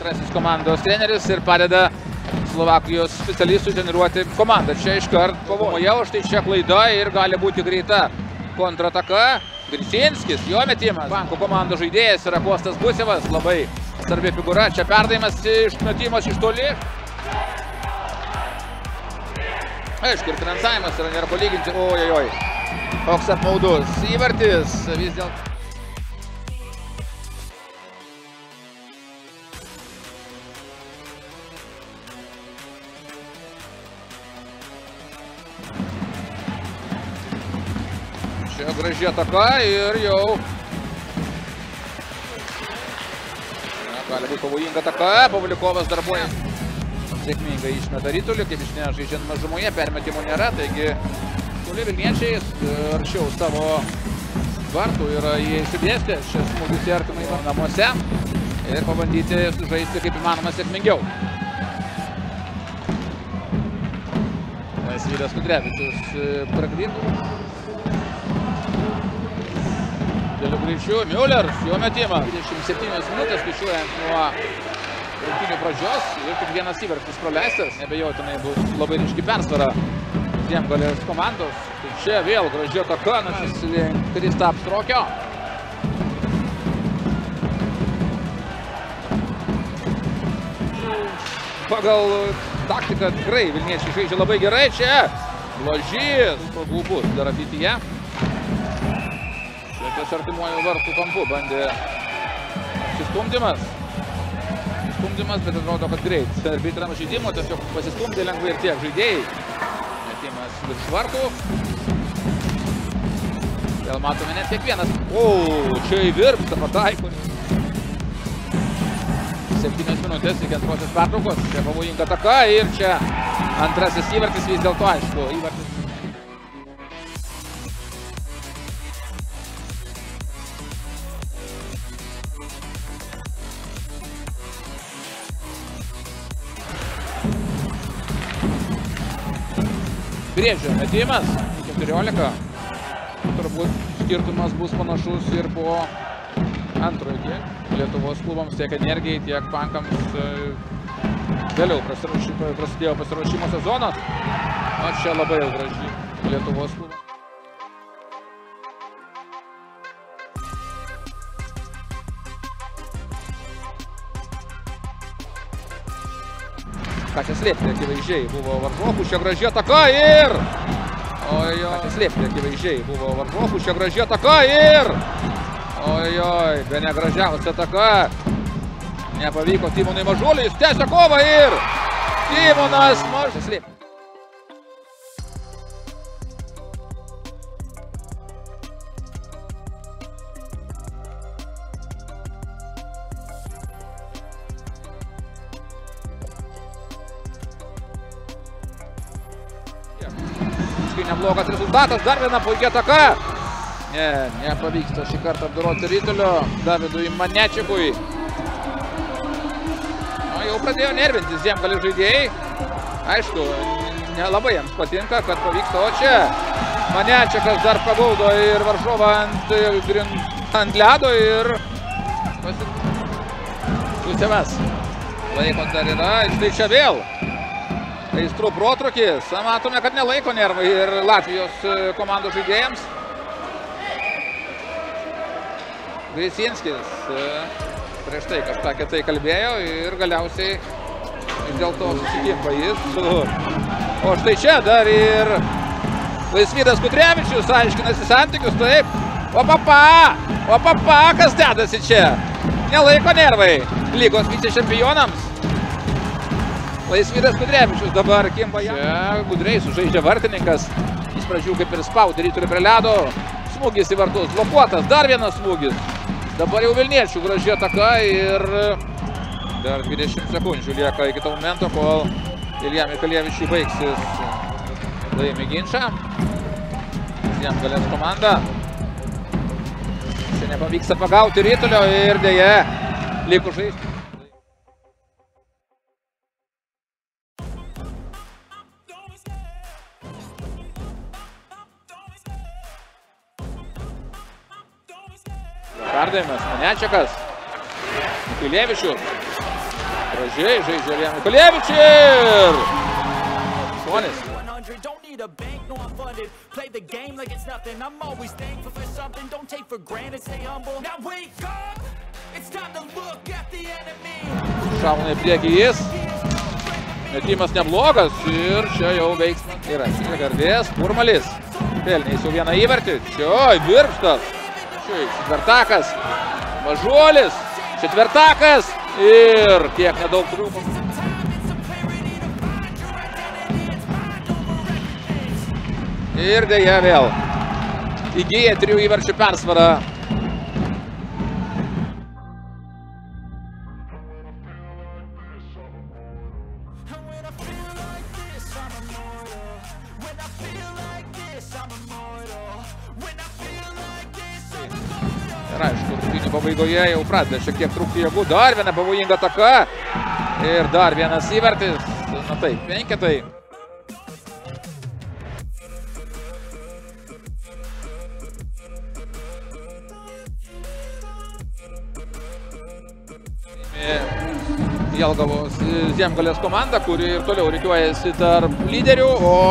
Antrasis komandos treneris ir padeda Slovakijos specialistų treniruoti komandą. Čia iškart kovoje, už tai čia klaida ir gali būti greita kontrataka. Grisinskis, jo metimas. Banko komandos žaidėjas yra Kostas Gusevas, labai svarbi figūra. Čia perdavimas išmetimas iš toli. Aišku, ir finansavimas yra nėra palyginti. Ojojoj, koks apmaudus įvartis vis dėlto. Čia graži ataka ir jau gali būti pavojinga ataka. Pavlikovas darbuoja. Sėkmingai išmeta ritulį, kaip žinia, žaidžiant mažumoje, permetimų nėra, taigi toli vilniečiai arčiau savo vartų yra jie įsidėstę. Šis smūgis į artimai namuose ir pabandyti sužaisti kaip įmanoma sėkmingiau. Laisvydas Kudrevičius pragdytų. Dėliu greičiu, Müllers, jo metimas. 27 minutės skaičiuojant nuo rungtynių pradžios ir tik vienas įvartis praleistas. Nebejotinai bus labai ryški persvara Žiemgalės komandos. Tai čia vėl graži ataka, nusislink Kristaps Rokio. Pagal taktiką tikrai vilniečiai žaidžia labai gerai. Čia Blažys, spragų bus dar ateityje. Ties artimuoju vartų kampu bandė apsistumdymas. Apsistumdymas, bet atrodo, kad greit. Arbitrams žaidimo tiesiog pasistumdė lengvai ir tiek žaidėjai. Metimas virš vartų. Vėl matome net kiekvienas. O, čia įvirpsta pataiko. 7 minutės iki antrosios pertraukos. Čia pavojinga ataka ir čia antrasis įvartis vis dėlto aišku. Įvartis. Griežio metimas, 14. Turbūt skirtumas bus panašus ir po antrojo. Lietuvos klubams tiek Energijai, tiek Pankams vėliau prasidėjo pasiruošimo sezonas. O čia labai graži Lietuvos klubams. Ką čia slėpti, akivaizdžiai buvo varžovų, čia graži ataka ir... Ojoj, ką čia slėpti, akivaizdžiai buvo varžovų, čia graži ataka ir... Ojoj, be negražiausia ataka. Nepavyko Timonui Mažuliui, jis tęsia kovą ir... Timonas Mažulis slėpti. Neblogas rezultatas, dar viena puikia ataka. Nepavyksta šį kartą apdoroti ritulio Davidui Manečikui. Jau pradėjo nervintis Žiemgalės žaidėjai. Aišku, nelabai jiems patinka, kad pavyksta, o čia Manečikas dar pagaudo ir varžovą ant ledo ir Gusevas. Laiko dar yra, štai čia vėl. Aistrų protrūkis. Matome, kad nelaiko nervai ir Latvijos komandos žaidėjams. Grisinskis prieš tai kažką kitai kalbėjo ir galiausiai vis dėlto susikimpa jis su... O štai čia dar ir Laisvydas Kudrevičius aiškinasi santykius, taip. Opapa, kas dedasi čia? Nelaiko nervai lygos vicečempionams. Laisvydas Kudrevičius dabar kimba jam. Čia gudriai sužaidžia vartininkas. Jis pradžių kaip ir spaudė ritulį prie ledo. Smūgis į vartus, blokuotas, dar vienas smūgis. Dabar jau vilniečių graži ataka ir dar 20 sekundžių lieka iki to momento, kol Ilja Mikalievičiui baigsis laimi ginčą. Žiemgalės komanda. Čia nepavyksta pagauti ritulio ir deja liko žaisti. Perdavimas, Manečikas, Mikalievičius. Gražiai žaidžia Ilja Mikulėvičius ir 8. A bank, no, I'm funded. Play the game like it's nothing. I'm always thankful for something. Don't take for granted, stay humble. Now wake up, it's time to look at the enemy. Šauna į priekį jis. Metimas neblogas ir čia jau veiksmas yra. Čia garbės Purmalis. Pelnys jau vieną įvartį. Čia Virpstas. Čia ketvirtakas. Mažuolis. Ketvirtakas. Ir tiek nedaug trūkumų. Ir deja vėl įgyja 3 įvarčių persvarą. Ir aišku, rungtynių pabaigoje jau pradeda šiek tiek trūkti jėgų. Dar viena pavojinga ataka. Ir dar vienas įvartis. Na taip, 5. Jelgavos Zemgalės komanda, kuri ir toliau rikiuojasi tarp lyderių, o